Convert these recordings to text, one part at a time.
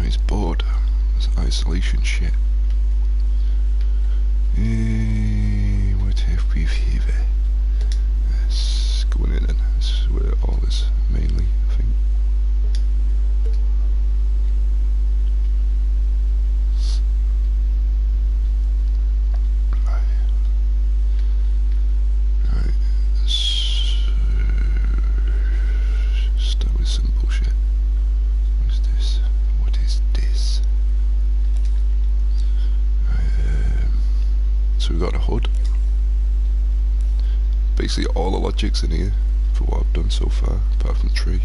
He's bored. It's isolation shit. What have we here? Let's go in then. This is where all is mainly, I think. Start with some bullshit. What is this? What is this? So we've got a HUD. Basically all the logic's in here for what I've done so far, apart from the tree.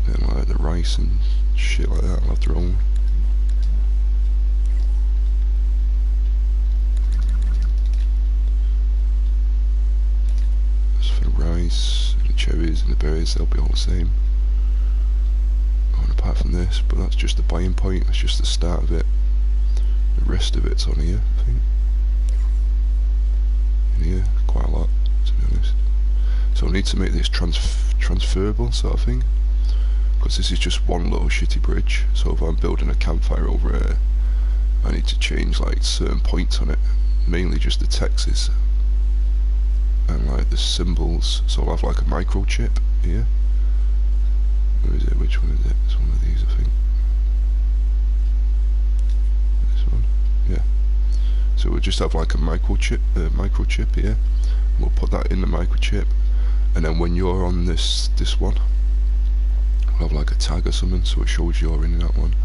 And like the rice and shit like that, I'll have their own. As for the rice and the cherries and the berries, they'll be all the same. And apart from this, but that's just the buying point, that's just the start of it. The rest of it's on here, I think. In here, quite a lot, to be honest. So I need to make this transferable sort of thing, because this is just one little shitty bridge. So if I'm building a campfire over here, I need to change like certain points on it, mainly just the texts and like the symbols. So I'll have like a microchip here. Where is it? Which one is it? It's one of these, I think. Yeah, so we'll just have like a microchip here. We'll put that in the microchip, and then when you're on this one, we'll have like a tag or something, so it shows you're in that one.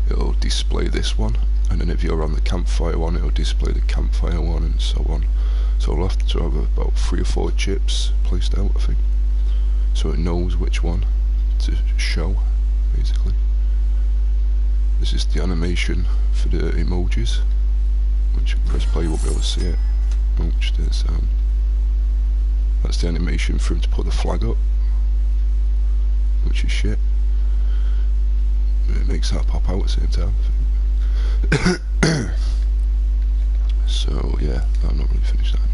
It'll display this one, and then if you're on the campfire one, it'll display the campfire one, and so on. So we'll have to have about 3 or 4 chips placed out, I think, so it knows which one to show, basically. This is the animation for the emojis, which if you press play you won't be able to see it. Watch this. That's the animation for him to put the flag up, which is shit. It makes that pop out at the same time, I think. So yeah, I've not really finished that.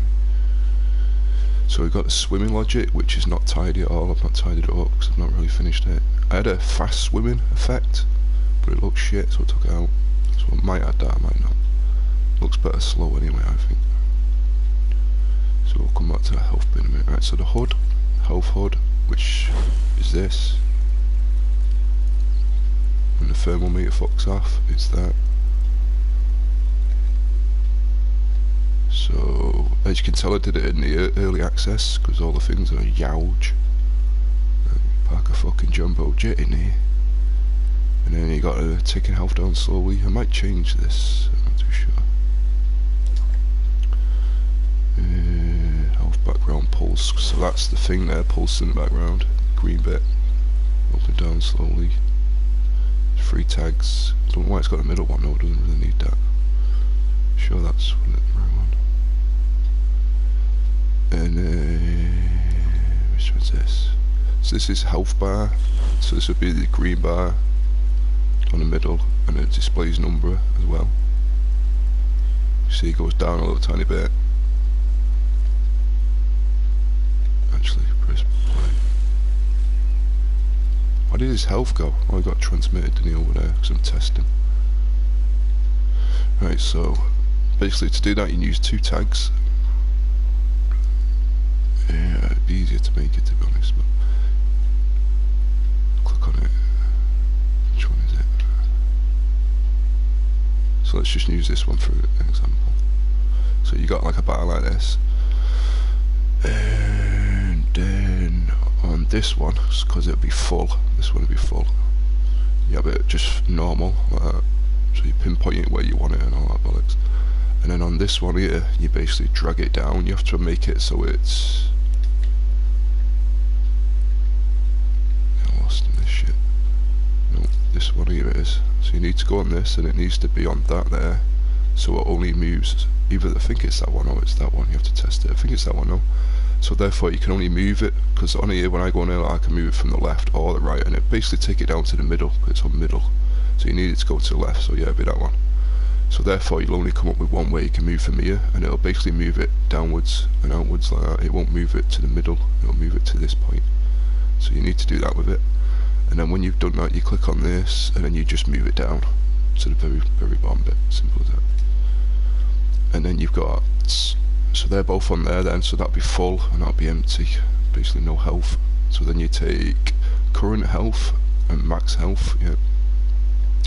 So we've got the swimming logic, which is not tidy at all. I've not tidied it up because I've not really finished it. I had a fast swimming effect, but it looks shit, so I took it out. So I might add that, I might not. Looks better slow anyway, I think. So we'll come back to the health bin in a minute. Right, so the HUD, health HUD, which is this. When the thermometer fucks off, it's that. So, as you can tell, I did it in the early access, because all the things are huge. Park a fucking jumbo jet in here. And then you got to taking health down slowly. I might change this, I'm not too sure. Health background pulse, so that's the thing there, pulse in the background. Green bit. Up and down slowly. 3 tags. Don't know why it's got a middle one, no, it doesn't really need that. Sure that's the right one. And which one's this? So this is health bar, so this would be the green bar on the middle, and it displays number as well. You see it goes down a little tiny bit. Actually, press play. Why did his health go? Oh, he got transmitted to me over there because I'm testing. Right, so basically to do that you can use 2 tags. Yeah, it'd be easier to make it, to be honest, but click on it. Which one is it? So let's just use this one for example. So you got like a bar like this, and then on this one, because it'll be full, this one will be full, you have it just normal like that. So you pinpoint it where you want it and all that bollocks. And then on this one here, you basically drag it down. You have to make it so it's... I'm lost in this shit. No, this one here it is. So you need to go on this, and it needs to be on that there. So it only moves, either I think it's that one or it's that one. You have to test it. I think it's that one, no. So therefore you can only move it, because on here when I go on here I can move it from the left or the right, and it basically take it down to the middle, because it's on middle. So you need it to go to the left, so yeah, it'll be that one. So therefore you'll only come up with one way you can move from here, and it'll basically move it downwards and outwards like that. It won't move it to the middle, it'll move it to this point. So you need to do that with it. and then when you've done that you click on this and then you just move it down to the very bottom bit, simple as that. And then you've got, so they're both on there then, so that'll be full and that'll be empty, basically no health. So then you take current health and max health, yeah,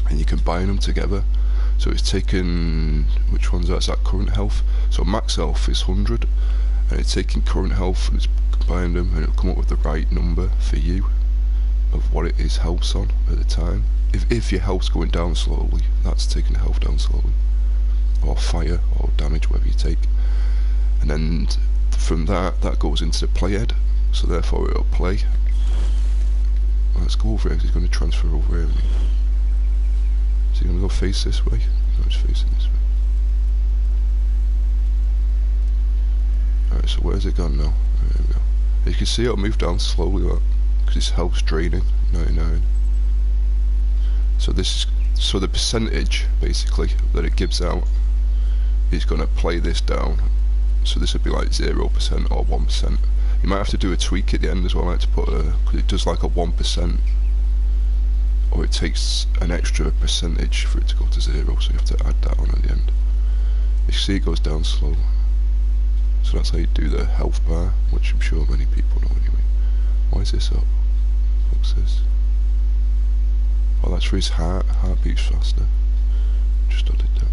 and you combine them together. So it's taken, which one's that? It's that current health. So max health is 100, and it's taking current health and it's combined them, and it'll come up with the right number for you of what it is health's on at the time. If your health's going down slowly, that's taking the health down slowly, or fire or damage, whatever you take. And then from that goes into the playhead, so therefore it'll play. Let's go over here because he's going to transfer over here. Is he going to go face this way? No, he's facing this way. Alright, so where's it gone now? There we go. As you can see, it'll move down slowly because his health's draining. 99. So this is, so the percentage basically that it gives out is going to play this down. So this would be like 0% or 1%. You might have to do a tweak at the end as well, like to put a, because it does like a 1%, or it takes an extra percentage for it to go to 0, so you have to add that on at the end. You see it goes down slow. So that's how you do the health bar, which I'm sure many people know anyway. Why is this up? What's this? Oh, that's for his heart beats faster. Just added that.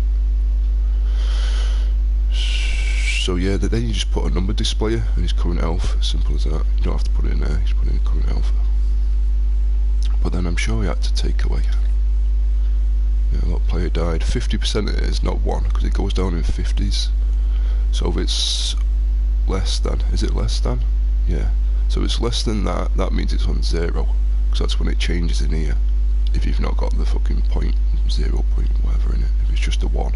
So yeah, then you just put a number displayer and his current health, simple as that. You don't have to put it in there, you just put in current health. But then I'm sure he had to take away. Yeah, that player died. 50% of it is not 1, because it goes down in 50s. So if it's less than, is it less than? Yeah. So if it's less than that, that means it's on 0, because that's when it changes in here. If you've not got the fucking point, 0 point whatever in it, if it's just a 1.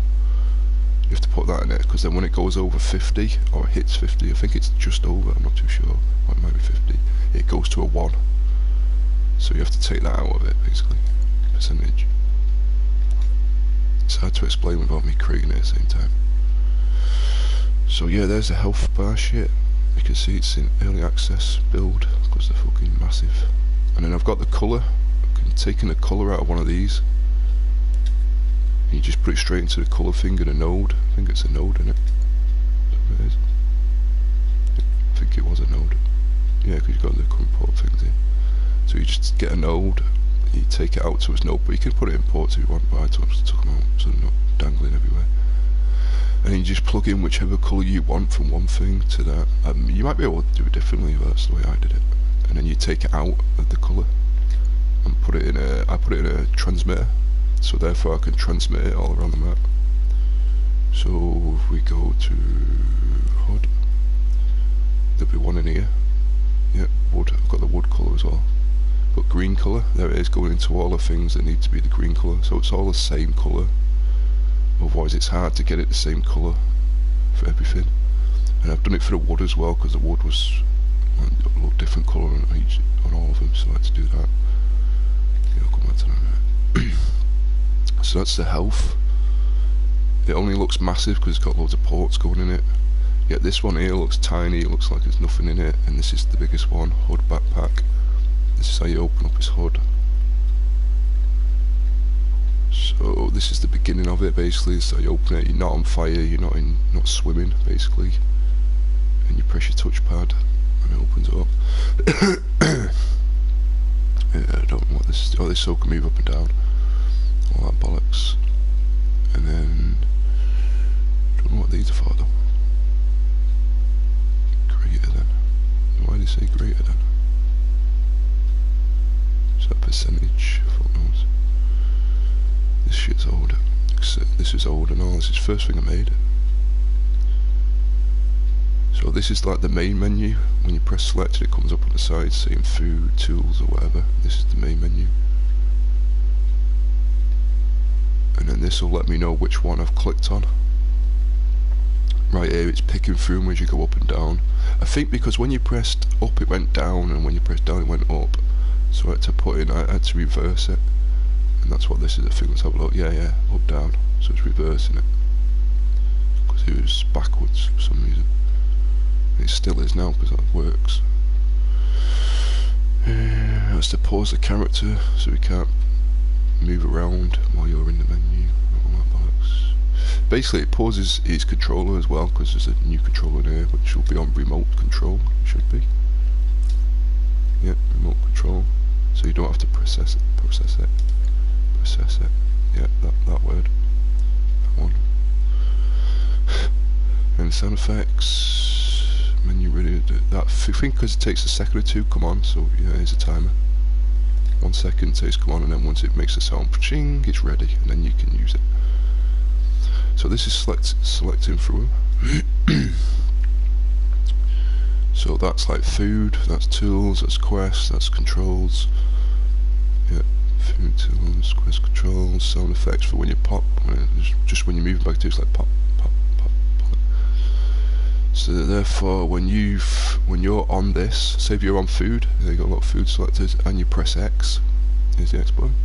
You have to put that in it, because then when it goes over 50, or it hits 50, I think it's just over, I'm not too sure, or it might be 50, it goes to a 1. So you have to take that out of it, basically, percentage. It's hard to explain without me creating it at the same time. So yeah, there's the health bar shit. You can see it's in early access build, because they're fucking massive. And then I've got the colour, taking the colour out of one of these. You just put it straight into the colour thing in a node. I think it's a node in it. It is. I think it was a node. Yeah, because you've got the import things in. So you just get a node, you take it out to its node, but you can put it in ports if you want, but I took them out so they're not dangling everywhere. And then you just plug in whichever colour you want from one thing to that. You might be able to do it differently, but that's the way I did it. And then you take it out of the colour and put it in a, I put it in a transmitter. So therefore I can transmit it all around the map. So if we go to HUD, there'll be one in here. Yeah, wood. I've got the wood colour as well. But green colour, there it is, going into all the things that need to be the green colour. So it's all the same colour. Otherwise it's hard to get it the same colour for everything. And I've done it for the wood as well, because the wood was a little different colour on all of them, so I had to do that. Yeah, I'll come back to that in a minute. So that's the health. It only looks massive because it's got loads of ports going in it. Yet this one here looks tiny, it looks like there's nothing in it, and this is the biggest one, HUD backpack. This is how you open up his HUD. So this is the beginning of it basically, so you open it, you're not on fire, you're not swimming basically. And you press your touchpad and it opens it up. Yeah, I don't know what this is. Oh, this so can move up and down. All that bollocks. And then don't know what these are for though. Greater than. Why do you say greater than? Is that percentage? Fuck knows. This shit's old. This is old and all. This is the first thing I made. So this is like the main menu. When you press select, it comes up on the side saying food, tools or whatever. This is the main menu. And then this will let me know which one I've clicked on. Right here it's picking through them as you go up and down. I think because when you pressed up it went down, and when you pressed down it went up. So I had to put in, I had to reverse it. And that's what this is, I think. Let's have a look. Yeah, up, down. So it's reversing it. Because it was backwards for some reason. It still is now because that works. That's to pause the character, so we can't move around while you're in the menu. All that bollocks. Basically, it pauses his controller as well, because there's a new controller in here, which will be on remote control. Should be. Yeah, remote control. So you don't have to process it. Yeah, that word. That one. And sound effects. Menu ready. That thing, because it takes a second or two. Come on. So yeah, here's a timer. 1 second takes come on, and then once it makes a sound, ching, it's ready, and then you can use it. So this is selecting through. So that's like food, that's tools, that's quests, that's controls. Yeah, food, tools, quest, controls, sound effects for when you pop. Just when you're moving back to it's like pop, pop, pop, pop. So therefore, when you're on this, say if you're on food, you got a lot of food selected, and you press X, here's the X button.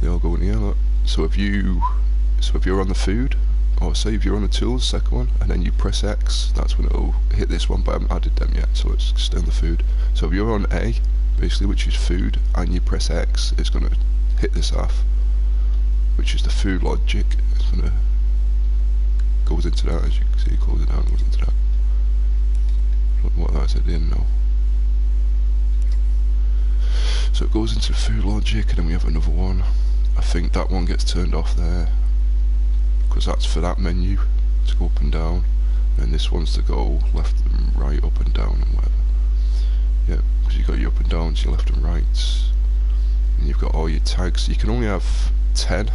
They all go in here. Look. So if you're on the food, or say if you're on the tools, second one, and then you press X, that's when it'll hit this one. But I haven't added them yet, so let's stay on the food. So if you're on A, basically, which is food, and you press X, it's gonna hit this half, which is the food logic. It's gonna goes into that, as you can see, close it down, goes into that. I don't know what that's at the end now. So it goes into food logic, and then we have another one. I think that one gets turned off there, because that's for that menu to go up and down, and this one's to go left and right, up and down, and whatever. Yeah, because you've got your up and downs, your left and rights, and you've got all your tags. You can only have 10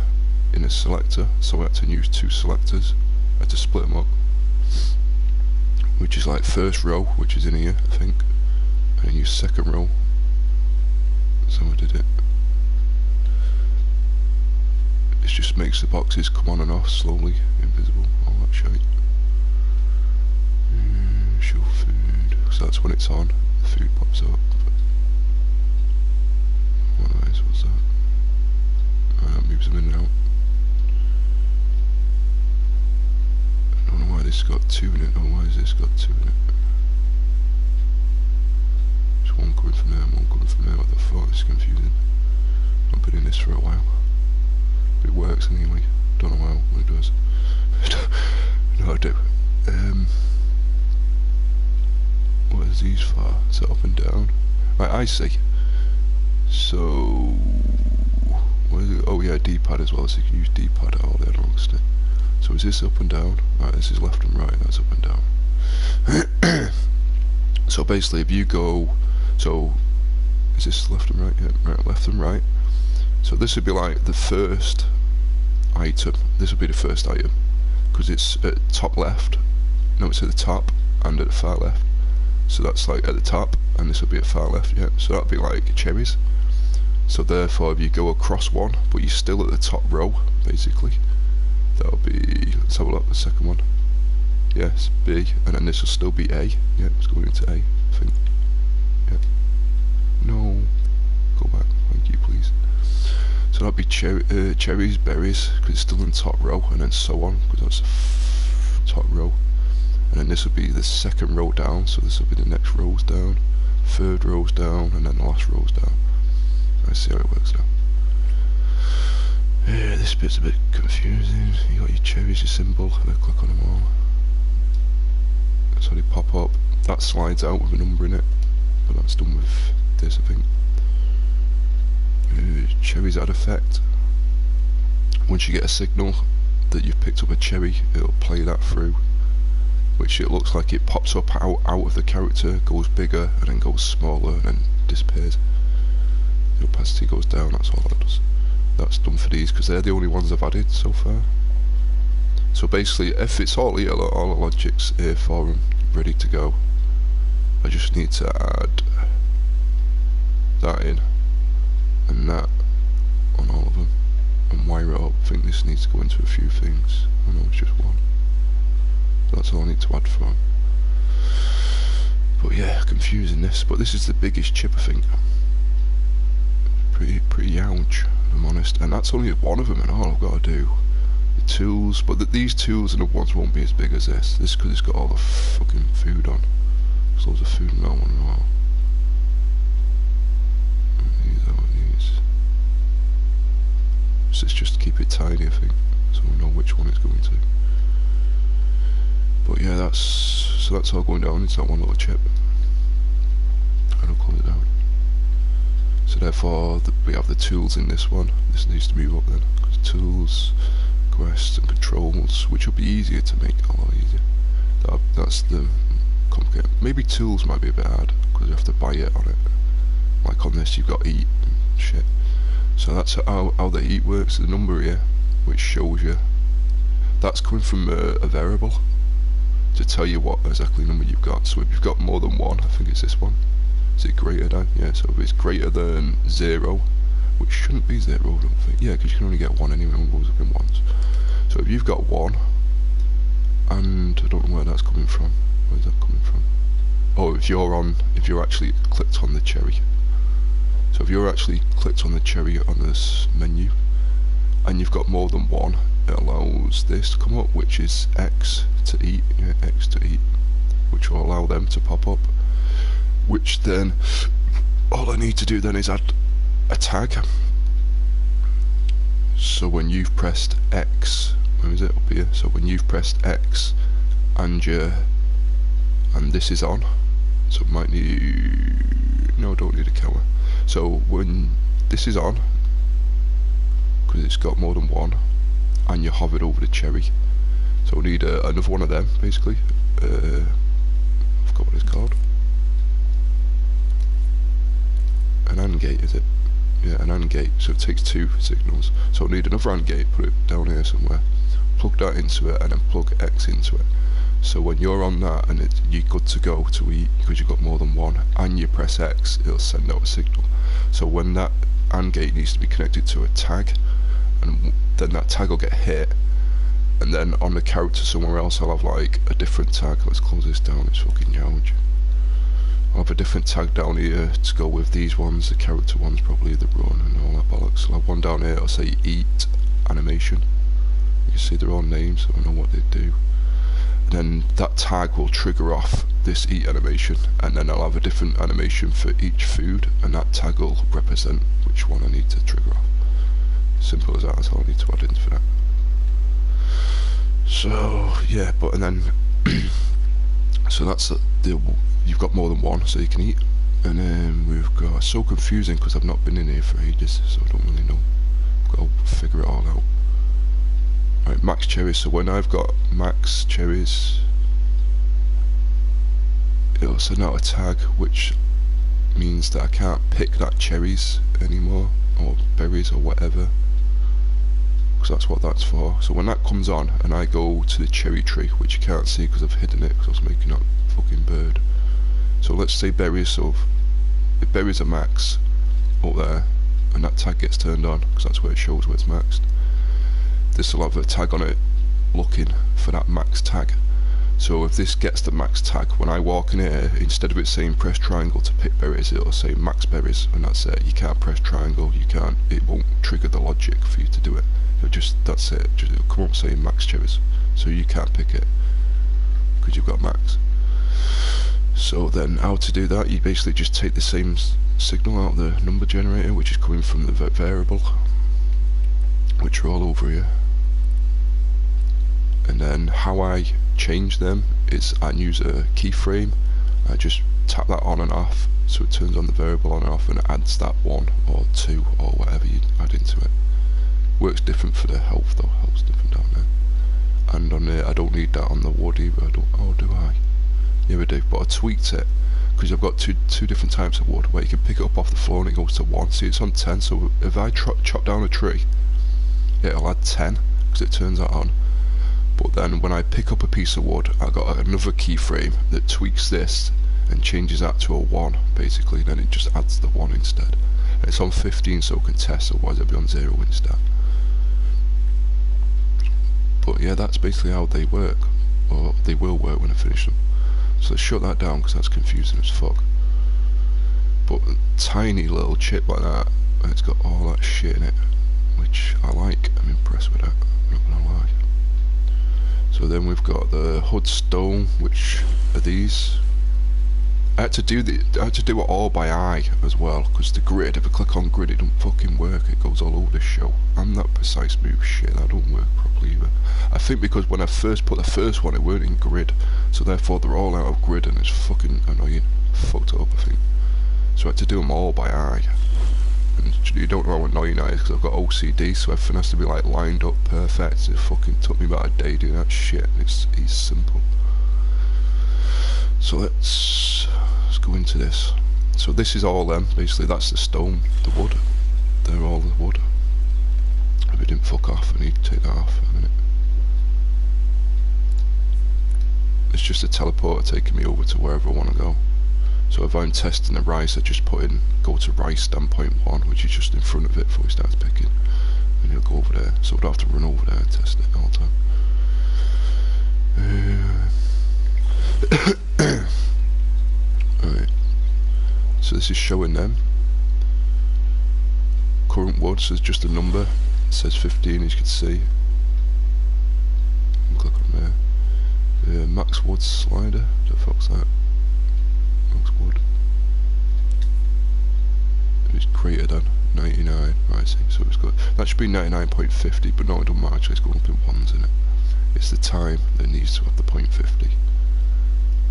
in a selector, so I had to use 2 selectors. I had to split them up, which is like first row, which is in here, I think, and then use second row. So I did it. It just makes the boxes come on and off slowly, invisible, all that shit. Show food, so that's when it's on, the food pops up. Otherwise, what's that? Moves them in and out. I don't know why this got 2 in it, or why has this got 2 in it? There's one coming from there and one coming from there, what the fuck, it's confusing. I've been in this for a while. It works anyway, don't know how it does. No, I do. What is these for? Is it up and down? Right, I see. So, what is it? Oh yeah, D-pad as well, so you can use D-pad at all the analog stick. So is this up and down? Right, this is left and right, that's up and down. So basically if you go, so is this left and right? Yeah, right, left and right. So this would be like the first item. This would be the first item, because it's at top left. No, it's at the top and at the far left. So that's like at the top, and this would be at far left, yeah. So that'd be like cherries. So therefore if you go across one, but you're still at the top row, basically, that'll be, let's have a look, the second one. Yes, B, and then this will still be A. Yeah, it's going into A, I think. Yeah. No. Go back, thank you, please. So that'd be cherries, berries, because it's still in top row, and then so on, because that's the top row. And then this would be the second row down, so this will be the next rows down, third rows down, and then the last rows down. Let's see how it works now. Yeah, this bit's a bit confusing. You got your cherries, your symbol, and then click on them all. That's how they pop up. That slides out with a number in it, but that's done with this, I think. Cherries add effect. Once you get a signal that you've picked up a cherry, it'll play that through, which it looks like it pops up out of the character, goes bigger, and then goes smaller, and then disappears. The opacity goes down, that's all that does. That's done for these, because they're the only ones I've added so far. So basically, if it's all here, all the logic's here for them, ready to go. I just need to add that in, and that on all of them, and wire it up. I think this needs to go into a few things. I know it's just one. That's all I need to add for them. But yeah, confusing this, but this is the biggest chip, I think. Pretty huge, if I'm honest, and that's only one of them, and all I've got to do, the tools, but these tools and the ones won't be as big as this because it's got all the fucking food on. There's loads of food in that one as well. So it's just to keep it tiny, I think, so we know which one it's going to. But yeah, that's all going down into that one little chip, and I'll close it down. So therefore we have the tools in this one. This needs to move up then, because tools, quests and controls, which will be easier to make, a lot easier. That's the complicated. Maybe tools might be a bit hard because you have to buy it on it. Like on this, you've got eat and shit. So that's how the eat works. The number here, which shows you, that's coming from a variable to tell you what exactly number you've got. So if you've got more than one, I think it's this one. Is it greater than? Yeah. So if it's greater than 0, which shouldn't be 0, I don't think. Yeah, because you can only get 1 anyway. One goes up in ones. So if you've got 1, and I don't know where that's coming from. Where's that coming from? Oh, if you're actually clicked on the cherry. So if you're actually clicked on the cherry on this menu, and you've got more than 1, it allows this to come up, which is X to eat, yeah, X to eat, which will allow them to pop up. Which then, all I need to do then is add a tag. So when you've pressed X, where is it, up here? So when you've pressed X and this is on, so it might need, no, don't need a counter. So when this is on, because it's got more than 1, and you hovered over the cherry, so we need another one of them, basically. I forgot what it's called. An AND gate, is it? Yeah, an AND gate. So it takes 2 signals. So we need another AND gate. Put it down here somewhere. Plug that into it, and then plug X into it. So when you're on that and you're good to go to eat because you've got more than 1, and you press X, it'll send out a signal. So when that AND gate needs to be connected to a tag, and then that tag will get hit, and then on the character somewhere else I'll have like a different tag. Let's close this down, it's fucking huge. I'll have a different tag down here to go with these ones, the character ones probably, the run and all that bollocks. I'll have one down here, I'll say eat animation. You can see their own names, so I know what they do. And then that tag will trigger off this eat animation, and then I'll have a different animation for each food, and that tag will represent which one I need to trigger off. Simple as that, that's all I need to add in for that. So yeah, but and then so that's you've got more than 1, so you can eat. And then we've got, it's so confusing because I've not been in here for ages, so I don't really know. I've got to figure it all out. Right, max cherries. So when I've got max cherries, it'll send out a tag, which means that I can't pick that cherries anymore, or berries or whatever, because that's what that's for. So when that comes on and I go to the cherry tree, which you can't see because I've hidden it because I was making that fucking bird. So let's say berries, so if berries are max up there and that tag gets turned on, because that's where it shows where it's maxed, this will have a tag on it looking for that max tag. So if this gets the max tag, when I walk in here, instead of it saying press triangle to pick berries, it'll say max berries, and that's it. You can't press triangle, you can't, it won't trigger the logic for you to do it. It'll just, that's it, it'll come up saying max cherries, so you can't pick it because you've got max. So then how to do that, you basically just take the same signal out of the number generator, which is coming from the variable, which are all over here. And then how I change them is I use a keyframe. I just tap that on and off, so it turns on the variable on and off, and it adds that 1 or 2 or whatever you add into it. Works different for the health though, health's different down there. And on there, I don't need that on the wood either, I don't, oh do I? Yeah I do, but I tweaked it, because I've got two different types of wood, where you can pick it up off the floor and it goes to 1, see it's on 10, so if I chop down a tree, it'll add 10, because it turns that on. But then when I pick up a piece of wood, I got another keyframe that tweaks this and changes that to a 1 basically, then it just adds the 1 instead. And it's on 15 so it can test, otherwise it'll be on 0 instead. But yeah, that's basically how they work, or they will work when I finish them. So let's shut that down because that's confusing as fuck. But a tiny little chip like that, and it's got all that shit in it, which I like, I'm impressed with that, I'm not gonna lie. So then we've got the hood stone, which are these. I had to do it all by eye as well, because the grid, if I click on grid, it don't fucking work, it goes all over the show. I'm that precise move shit, that don't work properly either. I think because when I first put the first one, it weren't in grid, so therefore they're all out of grid, and it's fucking annoying. Fucked it up, I think. So I had to do them all by eye. And you don't know how annoying that is, because I've got OCD, so everything has to be like lined up perfect. It fucking took me about a day doing that shit, and it's simple. So let's go into this. So this is all them, basically that's the stone, the wood. They're all the wood. If it didn't fuck off, I need to take that off in a minute. It's just a teleporter taking me over to wherever I want to go. So if I'm testing the rice, I just put in, go to rice standpoint 1, which is just in front of it before he starts picking. And he'll go over there, so I don't have to run over there and test it all the time. Alright, so this is showing them. Current wood says just a number, it says 15 as you can see. Click on there. Max wood slider, what the fuck's that? Max wood. It's greater than 99, right, see, so it's got, that should be 99.50, but no, it don't matter, actually it's going up in ones, isn't it? It's the time that needs to have the 0.50.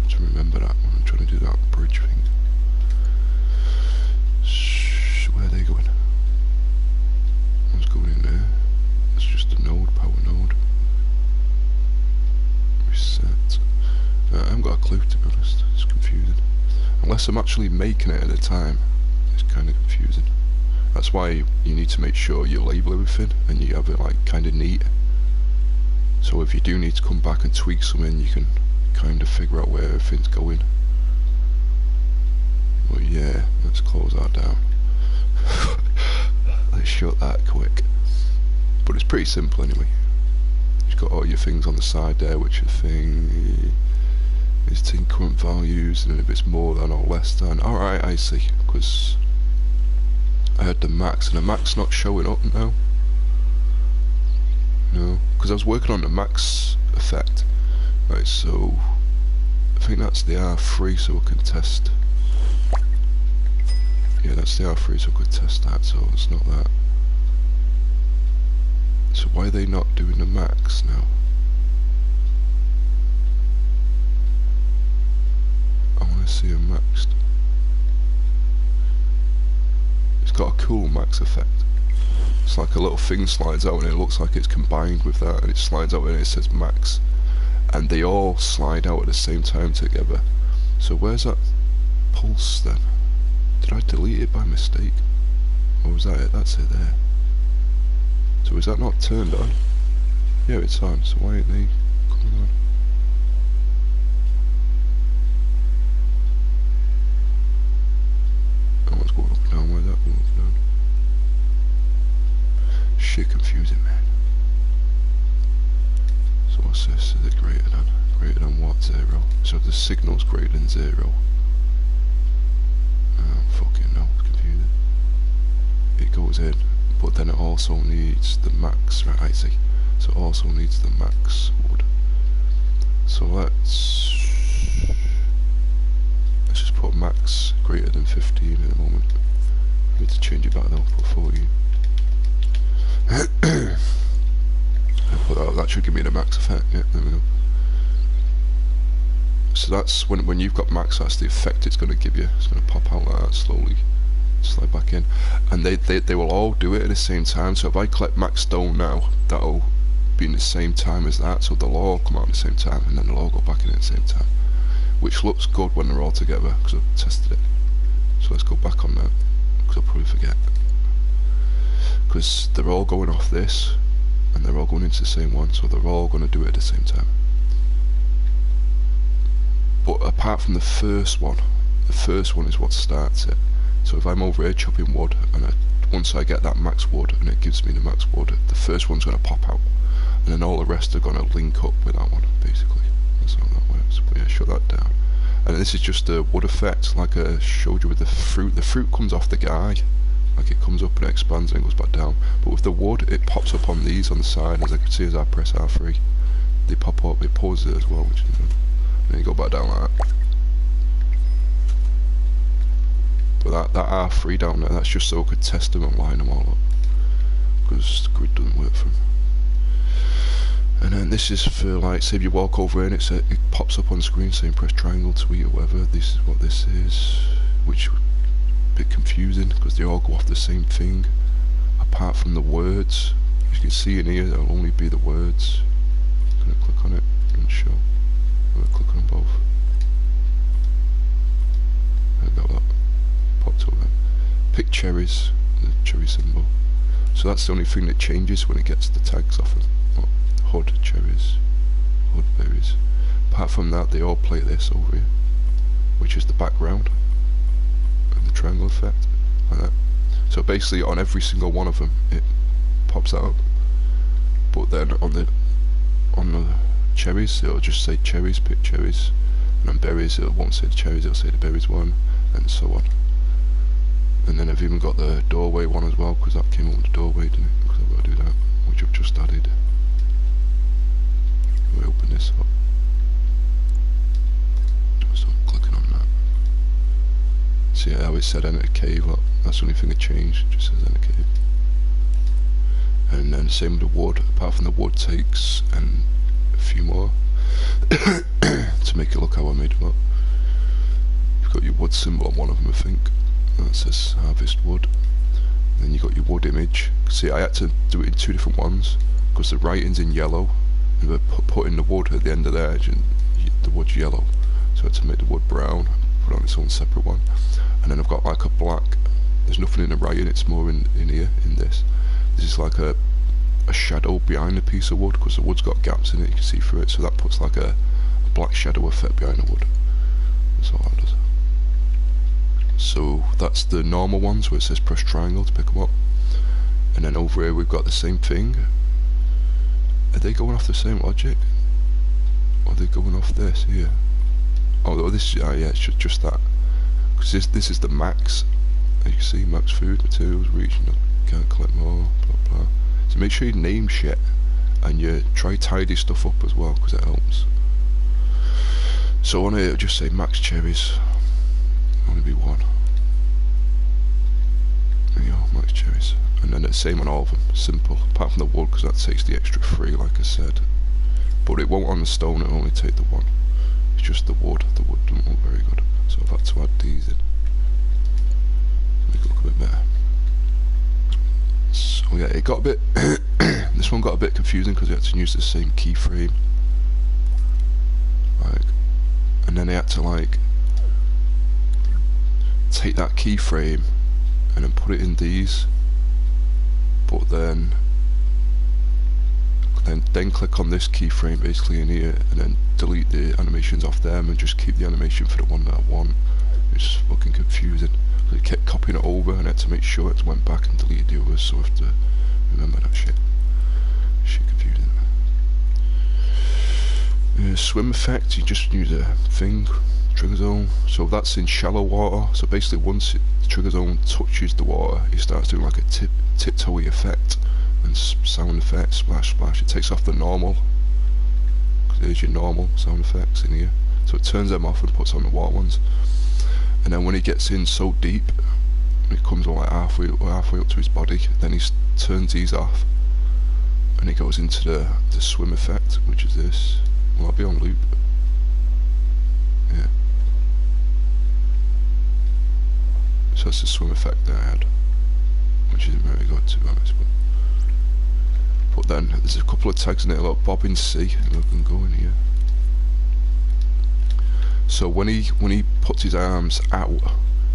To remember that when I'm trying to do that bridge thing. Where are they going? One's going in there. It's just a node, power node. Reset. I haven't got a clue, to be honest. It's confusing. Unless I'm actually making it at a time, it's kind of confusing. That's why you need to make sure you label everything and you have it like kind of neat. So if you do need to come back and tweak something, you can kind of figure out where everything's going. But yeah, let's close that down. Let's shut that quick. But it's pretty simple anyway. You've got all your things on the side there, which your thing is taking current values, and if it's more than or less than. Alright, I see. Because I had the max, and the max not showing up now. No, because I was working on the max effect. Right, so I think that's the R3, so we can test. Yeah, that's the R3, so we could test that, so it's not that. So why are they not doing the max now? I want to see a maxed. It's got a cool max effect. It's like a little thing slides out and it looks like it's combined with that, and it slides out and it says max. And they all slide out at the same time together. So where's that pulse then? Did I delete it by mistake? Or was that it? That's it there. So is that not turned on? Yeah, it's on, so why aren't they coming on? Oh, what's going up and down? Where's that going up and down? Shit confusing, man. So what's this? Is it greater than? Greater than what? 0. So the signal's greater than 0. Oh, fucking no, it's confusing. It goes in, but then it also needs the max, right, I see. So it also needs the max wood. So let's just put max greater than 15 at the moment. I need to change it back though, put 40. That should give me the max effect. Yeah, there we go. So that's when you've got max, that's the effect it's going to give you. It's going to pop out like that slowly, slide back in, and they will all do it at the same time. So if I collect max stone now, that'll be in the same time as that. So they'll all come out at the same time, and then they'll all go back in at the same time, which looks good when they're all together because I've tested it. So let's go back on that because I'll probably forget. Because they're all going off this, and they're all going into the same one, so they're all going to do it at the same time. But apart from the first one is what starts it. So if I'm over here chopping wood, and once I get that max wood, and it gives me the max wood, the first one's going to pop out, and then all the rest are going to link up with that one, basically. That's how that works. But yeah, shut that down. And this is just a wood effect, like I showed you with the fruit. The fruit comes off the guy. Like it comes up and it expands and goes back down. But with the wood, it pops up on these on the side, as I can see as I press R3. They pop up, it pauses it as well, which is good. And then you go back down like that. But that R3 down there, that's just so I could test them and line them all up. Because the grid doesn't work work from. And then this is for, like, say if you walk over and it pops up on screen saying press triangle to eat or whatever. This is what this is, which is a bit confusing because they all go off the same thing, apart from the words. As you can see in here, there'll only be the words. I'm gonna click on it and show. I'm gonna click on both. There we go, that popped up there. Pick cherries, the cherry symbol. So that's the only thing that changes when it gets the tags off them. Hud cherries, hud berries. Apart from that, they all play this over here, which is the background and the triangle effect, like that. So basically, on every single one of them, it pops that up. But then on the cherries, it'll just say cherries, pick cherries, and on berries, it won't say the cherries, it'll say the berries one, and so on. And then I've even got the doorway one as well, because that came up with the doorway, didn't it? Because I've got to do that, which I've just added. We open this up, so I'm clicking on that. See how it said enter cave? Look, that's the only thing that changed, it just says enter cave. And then the same with the wood, apart from the wood takes and a few more to make it look how I made them up. You've got your wood symbol on one of them, I think, that says harvest wood. Then you got your wood image. See, I had to do it in two different ones because the writing's in yellow. And we're putting the wood at the end of the edge, and the wood's yellow, so I had to make the wood brown, put on its own separate one. And then I've got like a black, there's nothing in the writing, it's more in here, in this. This is like a shadow behind the piece of wood, because the wood's got gaps in it, you can see through it, so that puts like a black shadow effect behind the wood. That's all that does. So that's the normal ones where it says press triangle to pick them up. And then over here we've got the same thing. Are they going off the same logic? Or are they going off this here? Oh, this, yeah, it's just that. Because this is the max. As you can see, max food, materials, reaching, can't collect more, blah blah. So make sure you name shit, and you try tidy stuff up as well, because it helps. So on here, it'll just say max cherries. Only be one. There you go, max cherries. And then it's the same on all of them, simple, apart from the wood, because that takes the extra 3, like I said. But it won't on the stone, it'll only take the 1. It's just the wood doesn't look very good, so I've had to add these in. Make it look a bit better. So yeah, it got a bit, this one got a bit confusing because I had to use the same keyframe. Like, and then I had to like, take that keyframe and then put it in these. But then click on this keyframe basically in here, and then delete the animations off them and just keep the animation for the one that I want. It's just fucking confusing. So it kept copying it over, and I had to make sure it went back and deleted the others, so I have to remember that shit. Shit confusing. Swim effect, you just use a thing, trigger zone. So that's in shallow water. So basically once the trigger zone touches the water, it starts doing like a tiptoey effect and sound effects, splash splash. It takes off the normal, because there's your normal sound effects in here, so it turns them off and puts on the water ones. And then when he gets in so deep, it comes like halfway up to his body, then he turns these off and he goes into the swim effect, which is this. Well, I'll be on loop. Yeah, so that's the swim effect that I had, which isn't very good to be honest, but then there's a couple of tags in it, like Bobbin Sea, and we can go in here. So when he puts his arms out,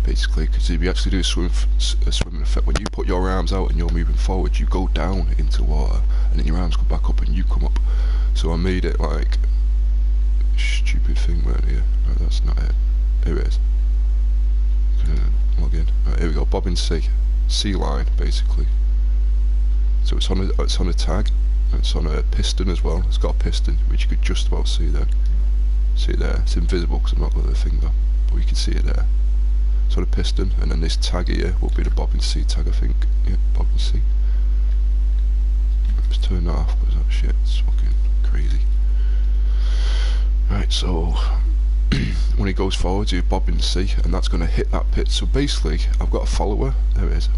basically, because if you actually do a swimming effect, when you put your arms out and you're moving forward, you go down into water, and then your arms come back up and you come up. So I made it like stupid thing right here. No, that's not it. Here it is. Log in. Right, here we go. Bobbin Sea, sea line basically. So it's on a tag. It's on a piston as well. It's got a piston which you could just about see there. See it there. It's invisible because I'm not got the finger, but you can see it there. It's on a piston, and then this tag here will be the Bobbin Sea tag, I think. Yeah, Bobbin Sea. Let's turn that off because that shit is fucking crazy. Right, so when he goes forward, you Bobbin Sea, and that's going to hit that pit. So basically, I've got a follower. There it is,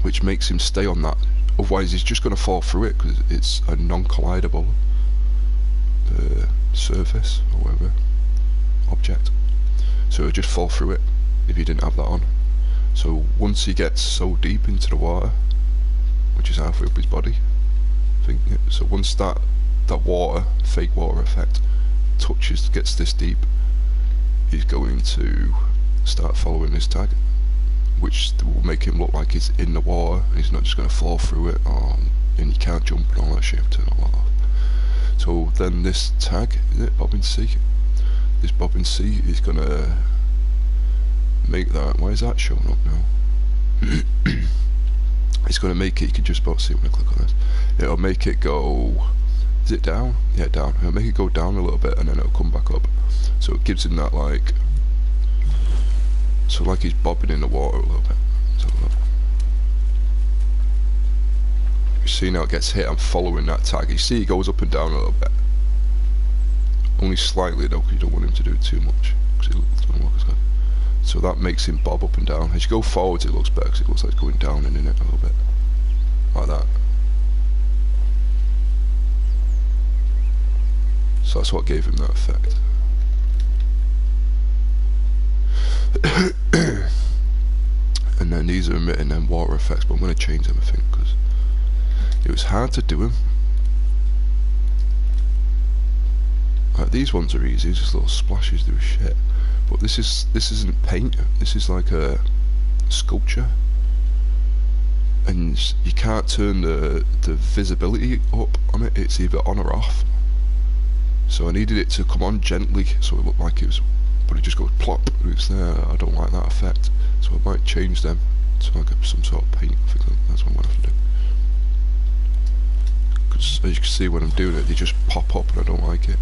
which makes him stay on that otherwise he's just going to fall through it because it's a non-collidable surface or whatever object, so it'll just fall through it if you didn't have that on. So once he gets so deep into the water, which is halfway up his body, I think, yeah, so once that water, fake water effect, gets this deep, he's going to start following this tag, which will make him look like he's in the water, and he's not just going to fall through it, and you can't jump and all that shit, turn all that off. So then this tag, is it Bobbin C? This Bobbin C is going to make that, why is that showing up now? It's going to make it, you can just about see when I click on this, it'll make it go, is it down? Yeah, down. It'll make it go down a little bit and then it'll come back up. So it gives him that like, so like he's bobbing in the water a little bit. So look. You see now it gets hit, I'm following that tag. You see he goes up and down a little bit. Only slightly though, because you don't want him to do too much, because it doesn't look as good. So that makes him bob up and down. As you go forwards it looks better, because it looks like it's going down and in it a little bit. Like that. So that's what gave him that effect. And then these are emitting them water effects, but I'm going to change them, I think, because it was hard to do them. Like these ones are easy, just little splashes do shit. But this isn't paint. This is like a sculpture, and you can't turn the visibility up on it. It's either on or off. So I needed it to come on gently, so it looked like it was, but it just goes plop, and it's there. I don't like that effect, so I might change them to like some sort of paint. I think that's what I'm going to have to do. Because as you can see when I'm doing it, they just pop up and I don't like it.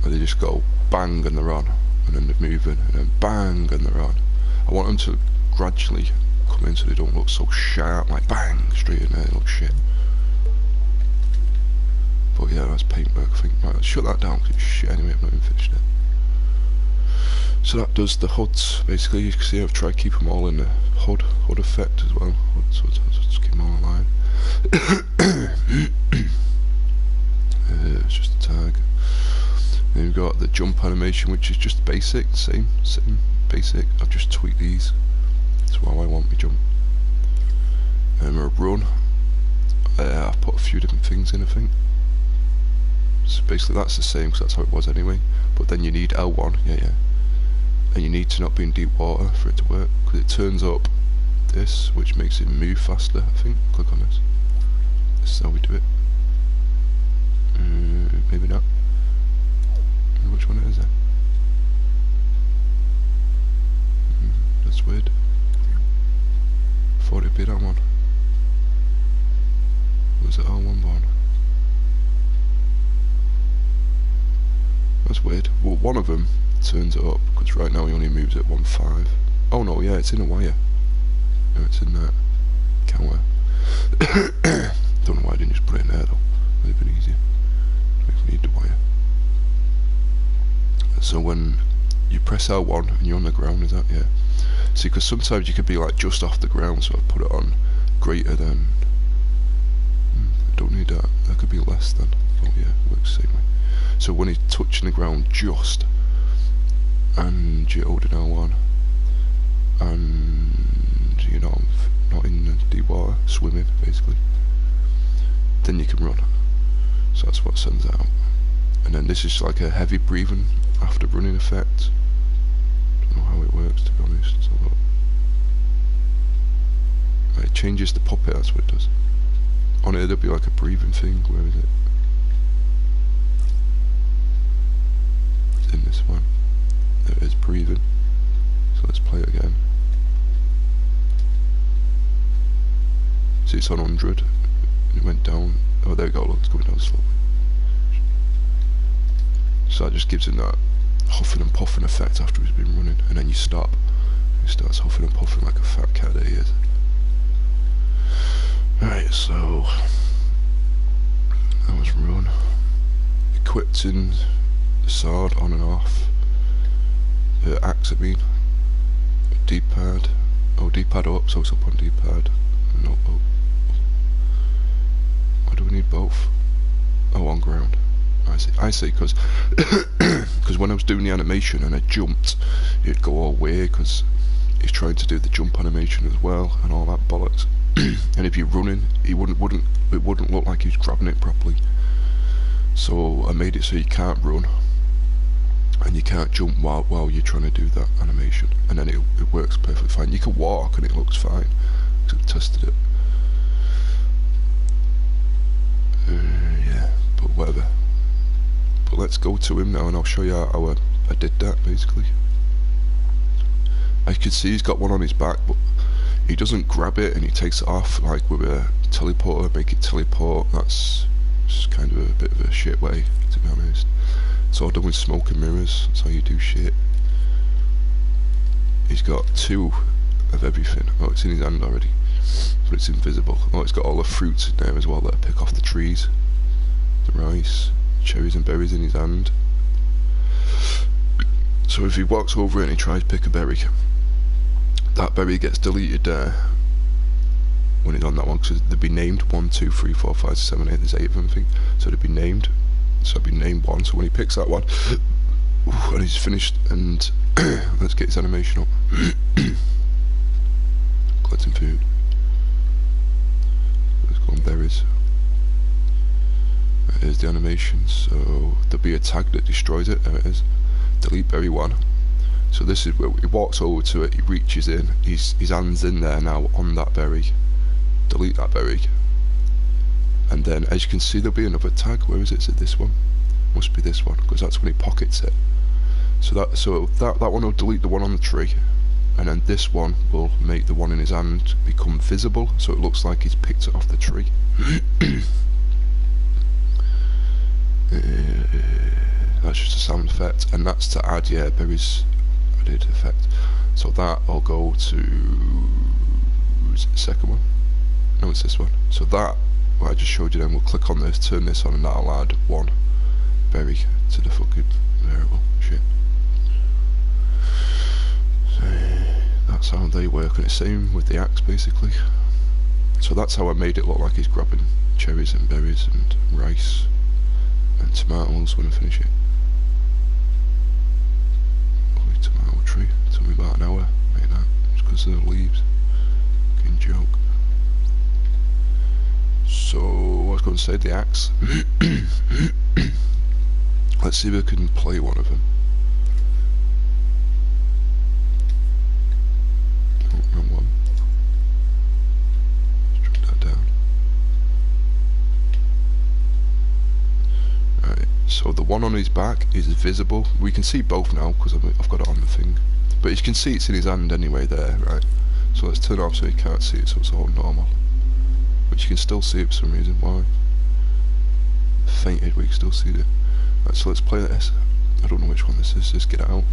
And they just go bang and they're on, and then they're moving, and then bang and they're on. I want them to gradually come in so they don't look so sharp, like bang, straight in there, they look shit. But yeah, that's paintwork, I think. Right, let's shut that down because it's shit anyway, I've not even finished it. So that does the HUDs, basically. You can see I've tried to keep them all in the HUD effect as well. So just keep them all aligned. It's just a tag. Then we've got the jump animation, which is just basic, same basic. I've just tweaked these. That's how I want me jump. And a run. I've put a few different things in, I think. So basically that's the same, because that's how it was anyway. But then you need L1, yeah. And you need to not be in deep water for it to work, because it turns up this, which makes it move faster, I think. Click on this. This is how we do it. Maybe not. Which one is it? That's weird. Thought it'd be that one. Was it L1 born? That's weird. Well, one of them turns it up, because right now he only moves at 1.5. Oh no, yeah, it's in a wire. No, it's in that counter. Don't know why I didn't just put it in there though. Would have been easier. We need the wire. So when you press L1 and you're on the ground, is that, yeah. See, because sometimes you could be like just off the ground, so I've put it on greater than. I don't need that. That could be less than. Oh yeah, works the same way. So when he's touching the ground just, and you're holding L1, and you're not in the deep water, swimming basically, then you can run. So that's what sends it out. And then this is like a heavy breathing after running effect. Don't know how it works, to be honest. So it changes the puppet, that's what it does. On it there'll be like a breathing thing. Where is it? It's in this one. There it is, breathing. So let's play it again. See, it's on 100. It went down. Oh, there we go, look, it's going down slowly. So that just gives him that huffing and puffing effect after he's been running, and then you stop. He starts huffing and puffing like a fat cat that he is. Right, so that was run. Equipped in the sword on and off. Axe, I mean. D-pad. Oh, D-pad up, so it's up on D-pad. No, oh. Why do we need both? Oh, on ground. I see, because when I was doing the animation and I jumped, it'd go all weird because he's trying to do the jump animation as well and all that bollocks. And if you're running, it wouldn't look like he's grabbing it properly. So I made it so you can't run and you can't jump while you're trying to do that animation, and then it works perfectly fine. You can walk and it looks fine. I've tested it. Yeah, but whatever. But let's go to him now and I'll show you how I did that basically. I can see he's got one on his back, but he doesn't grab it and he takes it off like with a teleporter, make it teleport. That's just kind of a bit of a shit way, to be honest. It's all done with smoke and mirrors, that's how you do shit. He's got 2 of everything. Oh, it's in his hand already, but it's invisible. Oh, it's got all the fruits in there as well that I pick off the trees. The rice, cherries and berries in his hand. So if he walks over it and he tries to pick a berry, that berry gets deleted there when it's on that one, because they'd be named 1, 2, 3, 4, 5, 6, 7, 8, there's 8 of them I think, so they'd be named, so it'd be named 1, so when he picks that one, and he's finished, and let's get his animation up. Collecting food. Let's go on berries. Here's the animation, so there'll be a tag that destroys it, there it is, delete berry 1. So this is where he walks over to it, he reaches in, his hand's in there now on that berry, delete that berry, and then as you can see there'll be another tag. Where is it? Is it this one? Must be this one, because that's when he pockets it. So that one will delete the one on the tree, and then this one will make the one in his hand become visible, so it looks like he's picked it off the tree. That's just a sound effect, and that's to add, yeah, berries added effect. So that I'll go to, is it the second one? No, it's this one. So that, what I just showed you then, we'll click on this, turn this on, and that'll add 1 berry to the fucking variable. Shit. So that's how they work, and it's same with the axe basically. So that's how I made it look like he's grabbing cherries and berries and rice and tomatoes when I finish it. Lovely tomato tree. It took me about an hour to make that, just because of the leaves. Fucking joke. So I was going to say the axe. Let's see if I can play one of them. Oh, wrong one. Let's drop that down. Right, so the one on his back is visible. We can see both now because I've got it on the thing. But you can see it's in his hand anyway there, right? So let's turn it off so you can't see it, so it's all normal. But you can still see it for some reason. Why? Fainted, we can still see it. Right, so let's play this. I don't know which one this is, just get it out.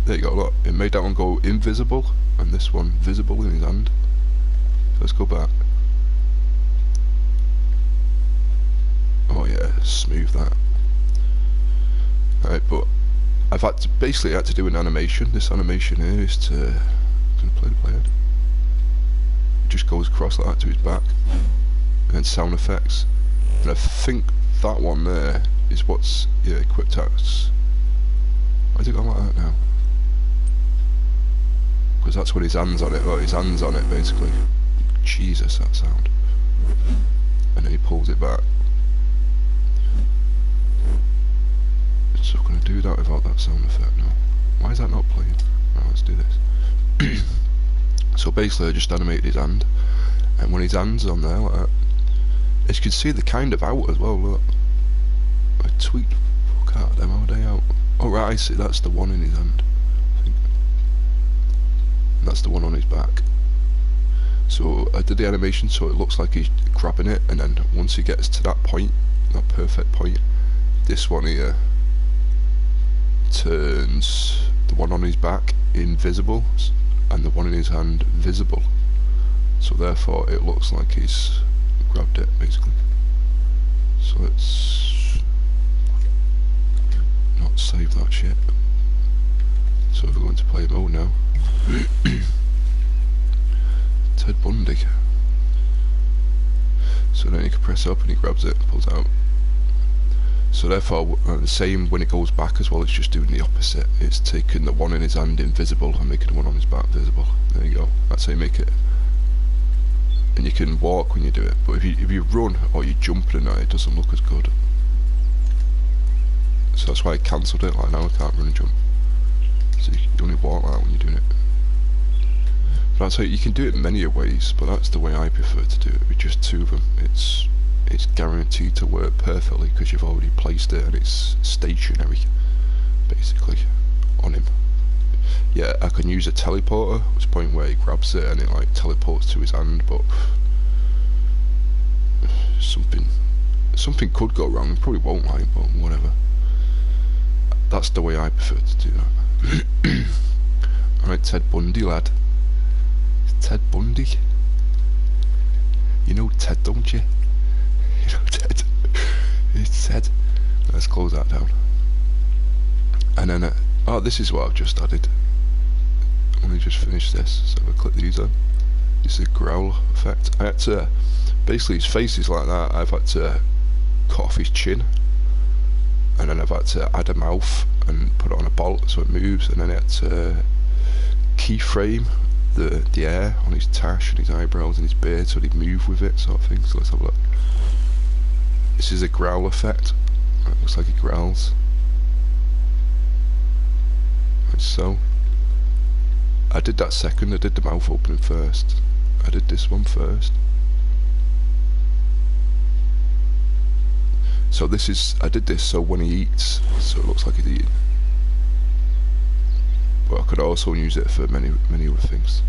There you go, look. It made that one go invisible, and this one visible in his hand. Let's go back. Oh yeah, smooth that. Right, but I've basically had to do an animation. This animation here is to play the player. Just goes across like that to his back, and then sound effects, and I think that one there is what's, yeah, quick tax. Why is it going like that now? Because that's when his hand's on it. Well, his hand's on it basically. Jesus, that sound. And then he pulls it back. It's not going to do that without that sound effect now. Why is that not playing? Right, let's do this. So basically I just animated his hand, and when his hand's on there like that, as you can see they're kind of out as well, look. I tweaked the fuck out of them, how are they out? Oh right, I see, that's the one in his hand, I think. And that's the one on his back. So I did the animation so it looks like he's grabbing it, and then once he gets to that point, that perfect point, this one here turns the one on his back invisible, and the one in his hand visible, so therefore it looks like he's grabbed it basically. So let's not save that shit. So if we're going to play mode now, Ted Bundy. So then you can press up and he grabs it, pulls out. So therefore, the same when it goes back as well, it's just doing the opposite. It's taking the one in his hand invisible and making the one on his back visible. There you go. That's how you make it. And you can walk when you do it, but if you run or you jump in it doesn't look as good. So that's why I cancelled it. Like now I can't run and jump. So you only walk like that when you're doing it. But that's how you can do it many ways, but that's the way I prefer to do it. With just two of them, it's guaranteed to work perfectly because you've already placed it and it's stationary, basically, on him. Yeah, I can use a teleporter, which point where he grabs it and it like teleports to his hand, but something could go wrong. Probably won't, like, but whatever. That's the way I prefer to do that. Alright, Ted Bundy, lad. Ted Bundy. You know Ted, don't you? You know Ted. It's Ted. Let's close that down. And then, oh, this is what I've just added. Let me just finish this. So I click these on. This is a growl effect. I had to, basically his face is like that. I've had to cut off his chin. And then I've had to add a mouth and put it on a bolt so it moves. And then I had to keyframe the hair on his tash and his eyebrows and his beard so he'd move with it, sort of thing. So let's have a look. This is a growl effect. It looks like he growls. Like so. I did that second. I did the mouth opening first. I did this one first. So this is, I did this so when he eats, so it looks like he's eating. But I could also use it for many other things.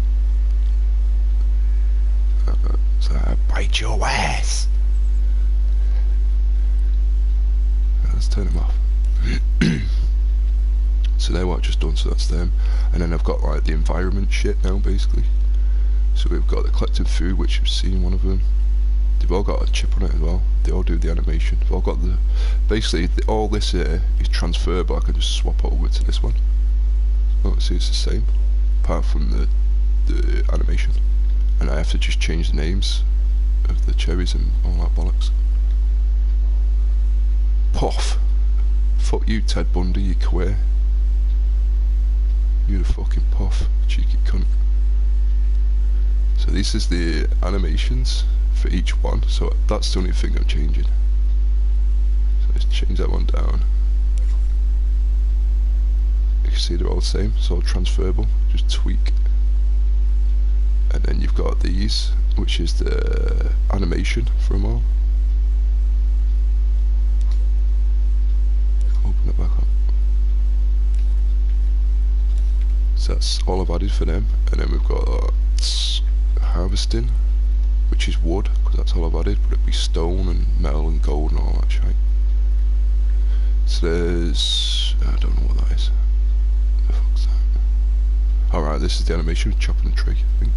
So I bite your ass. Let's turn him off. So there, what I've just done. So that's them, and then I've got like the environment shit now, basically. So we've got the collecting food, which you've seen one of them. They've all got a chip on it as well. They all do the animation. They've all got the, basically all this here is transferable. I can just swap it over to this one. Oh, see, it's the same, apart from the animation. And I have to just change the names of the cherries and all that bollocks. Puff. Fuck you, Ted Bundy, you queer. You the fucking puff, cheeky cunt. So this is the animations for each one, so that's the only thing I'm changing. So let's change that one down. You can see they're all the same, it's all transferable, just tweak. And then you've got these, which is the animation for them all. Open it back up. So that's all I've added for them. And then we've got harvesting, which is wood, because that's all I've added, but it'd be stone and metal and gold and all that shit. So there's, I don't know what that is. What the fuck's that? Alright, this is the animation of chopping the tree, I think.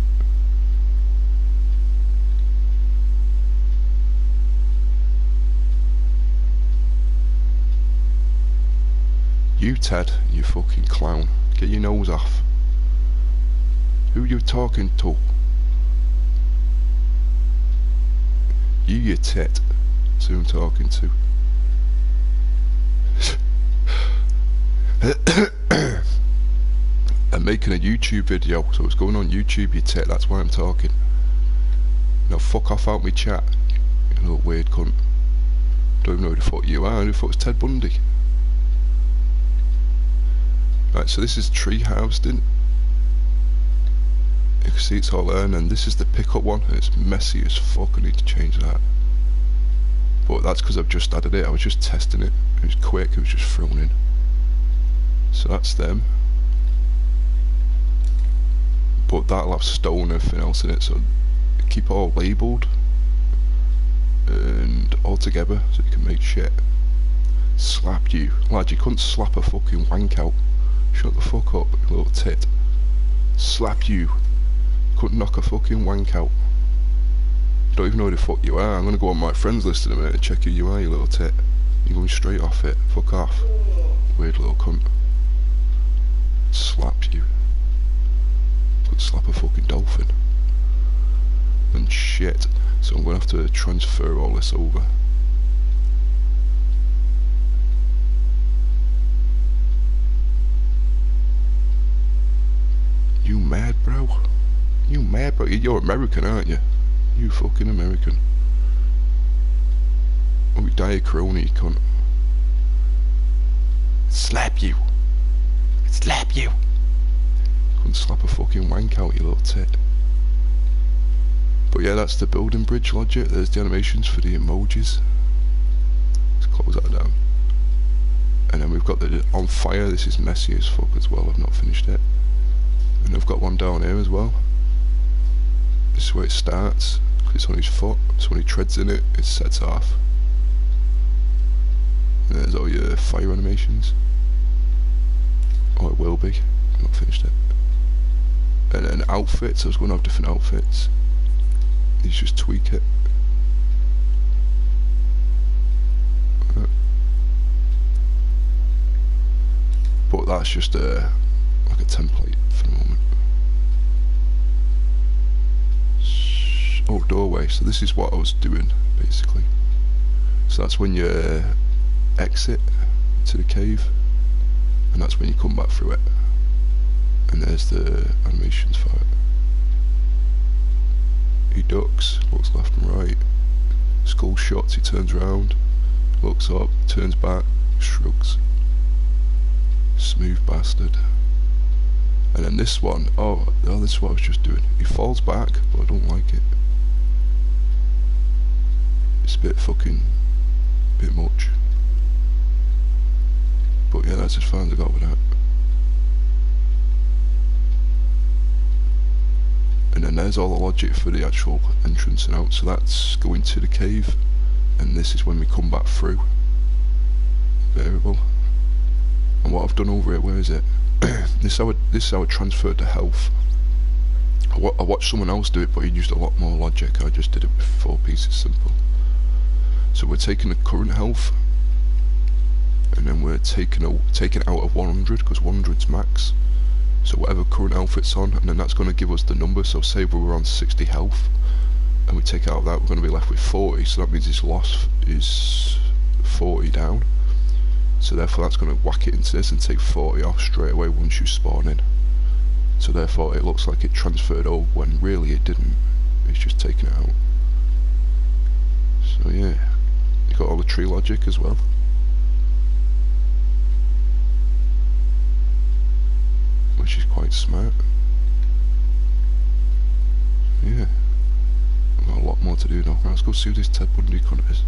You, Ted, you fucking clown. Get your nose off. Who you talking to? You tit. That's who I'm talking to. I'm making a YouTube video, so it's going on YouTube, you tit. That's why I'm talking. Now fuck off out my chat, you little weird cunt. Don't even know who the fuck you are. Who the fuck's Ted Bundy? Right, so this is tree harvesting. You can see it's all there, and then this is the pickup one. It's messy as fuck, I need to change that. But that's because I've just added it, I was just testing it. It was quick, it was just thrown in. So that's them. But that'll have stone and everything else in it, so keep it all labelled and all together so you can make shit. Slap you. Lad, you couldn't slap a fucking wank out. Shut the fuck up, you little tit. Slap you. Couldn't knock a fucking wank out. You don't even know who the fuck you are. I'm gonna go on my friends list in a minute and check who you are, you little tit. You're going straight off it. Fuck off. Weird little cunt. Slap you. Could slap a fucking dolphin. And shit. So I'm gonna have to transfer all this over. You mad, bro? You mad, bro? You're American, aren't you? You fucking American. Oh, you die of corona, you cunt. Slap you. Slap you. Couldn't slap a fucking wank out, you little tit. But yeah, that's the building bridge logic. There's the animations for the emojis. Let's close that down. And then we've got the on fire. This is messy as fuck as well. I've not finished it. And I've got one down here as well. This is where it starts. It's on his foot. So when he treads in it, it sets off. And there's all your fire animations. Oh, it will be. I've not finished it. And then outfits. I was going to have different outfits. You just tweak it. But that's just like a template for the moment. Oh, doorway. So this is what I was doing basically. So that's when you exit to the cave, and that's when you come back through it. And there's the animations for it. He ducks, looks left and right, skull shots, he turns around, looks up, turns back, shrugs. Smooth bastard. And then this one, oh, this is what I was just doing. He falls back, but I don't like it. It's a bit much. But yeah, that's as far as I got with that. And then there's all the logic for the actual entrance and out. So that's going to the cave, and this is when we come back through. Variable. And what I've done over it, where is it? This is how I transferred the health. I watched someone else do it, but he used a lot more logic. I just did it with 4 pieces, simple. So we're taking the current health, and then we're taking it out of 100, because 100's max. So whatever current health it's on, and then that's going to give us the number. So say we were on 60 health, and we take it out of that, we're going to be left with 40. So that means his loss is 40 down. So therefore that's going to whack it into this and take 40 off straight away once you spawn in. So therefore it looks like it transferred over when really it didn't. It's just taken it out. So yeah, you got all the tree logic as well. Which is quite smart. Yeah, I've got a lot more to do now. Right, let's go see who this Ted Bundy cunt is.